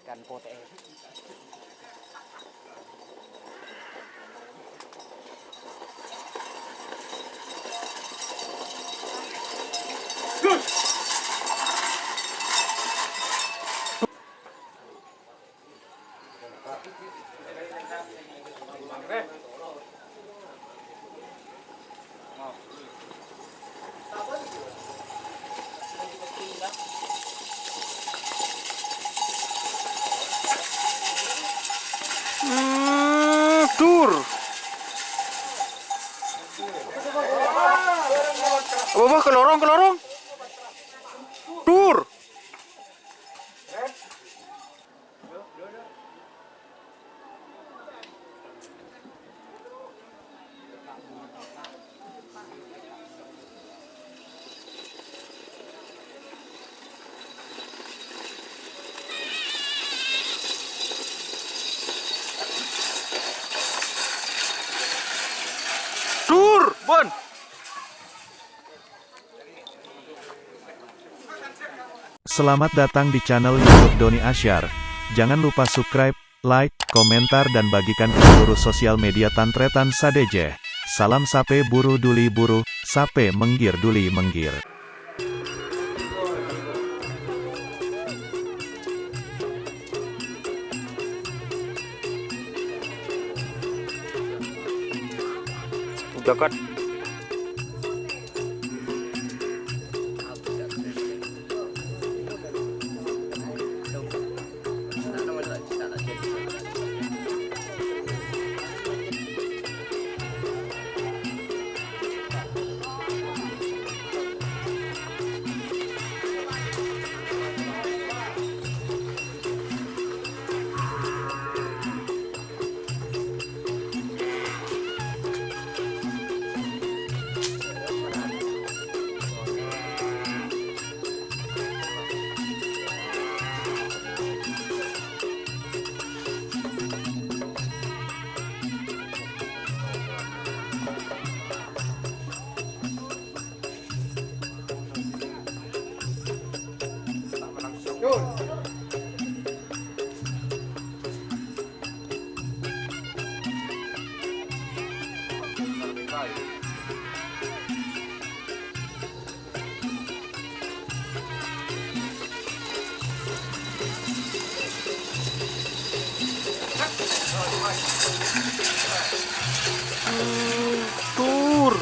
makan pote. Dur. Apa ke lorong ke lorong? Dur. Dur, Bon. Selamat datang di channel YouTube Doni Asyar. Jangan lupa subscribe, like, komentar dan bagikan ke seluruh sosial media Tantretan Sadejeh. Salam sape buru duli buru, sape menggir duli menggir. Udah kan? Dur.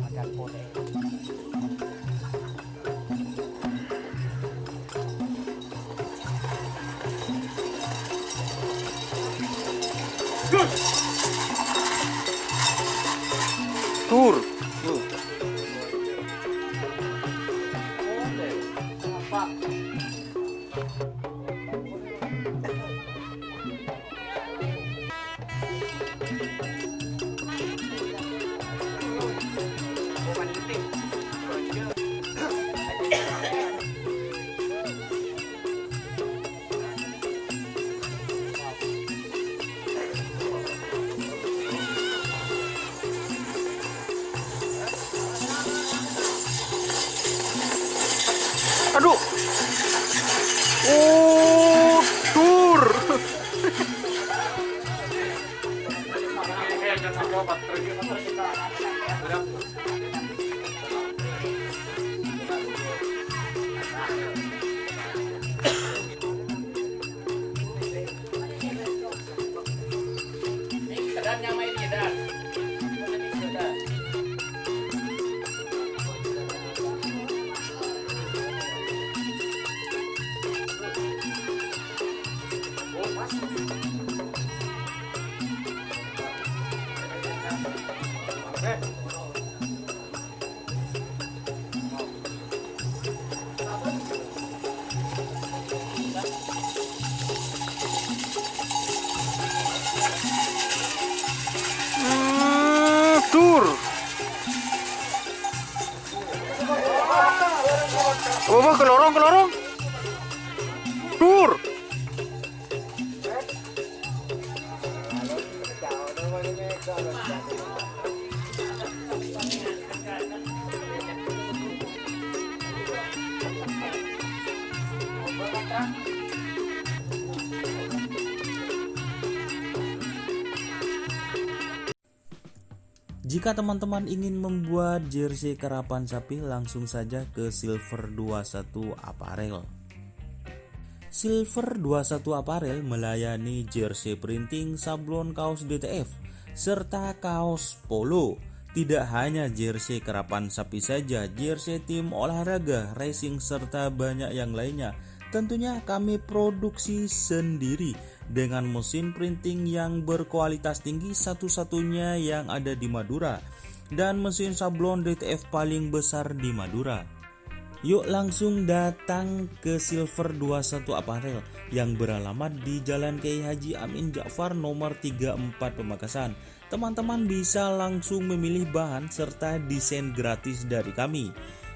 Makan pote. Dur. Aduh. Dur. Wah, ke lorong, ke lorong. Dur. Jika teman-teman ingin membuat jersey karapan sapi, langsung saja ke Silver 21 Apparel. Silver 21 Apparel melayani jersey printing, sablon kaos DTF, serta kaos polo. Tidak hanya jersey karapan sapi saja, jersey tim olahraga, racing, serta banyak yang lainnya. Tentunya kami produksi sendiri dengan mesin printing yang berkualitas tinggi, satu-satunya yang ada di Madura, dan mesin sablon DTF paling besar di Madura. Yuk langsung datang ke Silver 21 Apparel yang beralamat di Jalan Kiai Haji Amin Ja'far nomor 34 Pamekasan. Teman-teman bisa langsung memilih bahan serta desain gratis dari kami.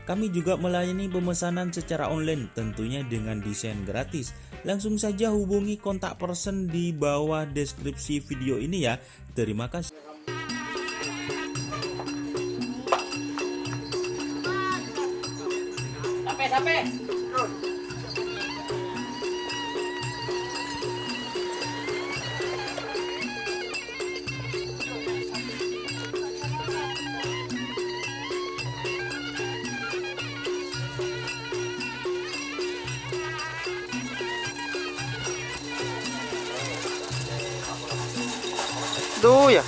Kami juga melayani pemesanan secara online, tentunya dengan desain gratis. Langsung saja hubungi kontak person di bawah deskripsi video ini ya. Terima kasih. Sampai. Duh ya.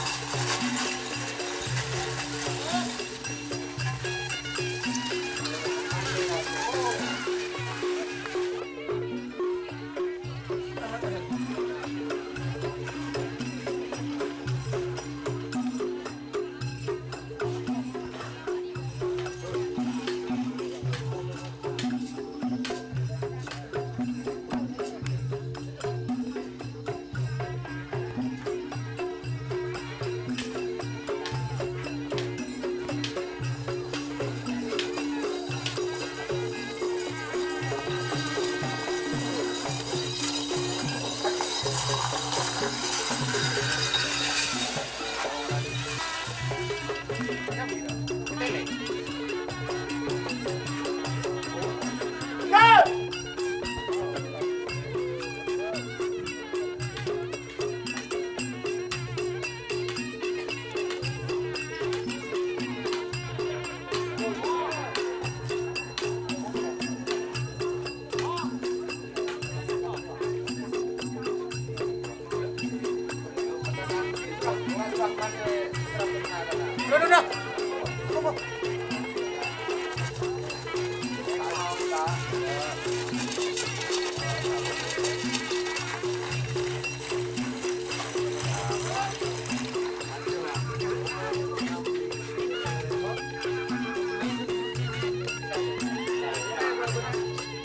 Udah.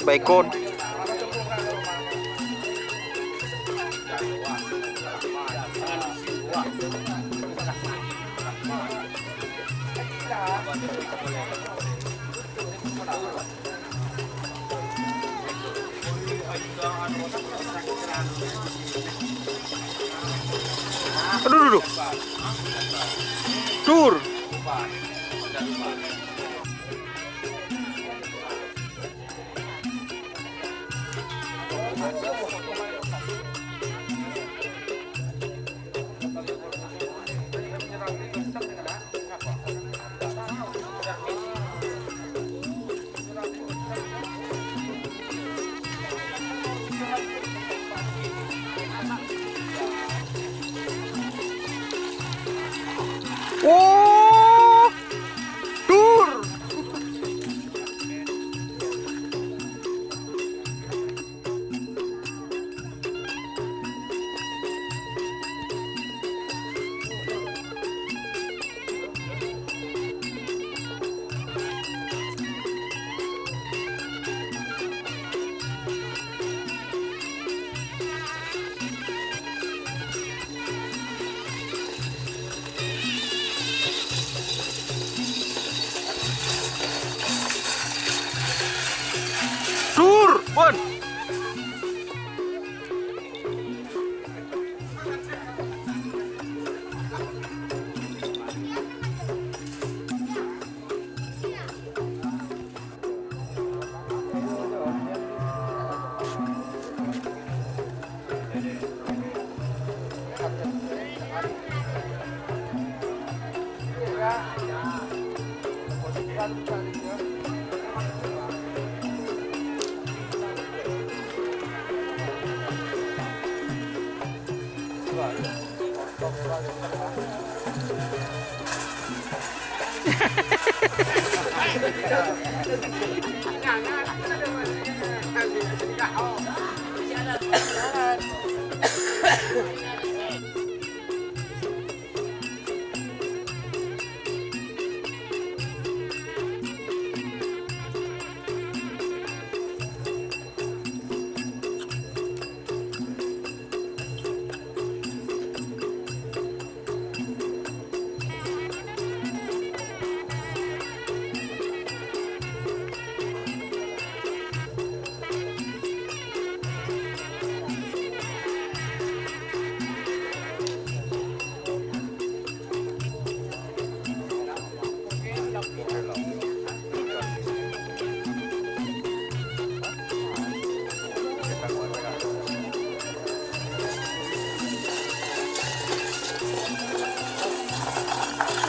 Bacon. Aduh. Dur. Oh. Bun.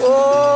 Oh.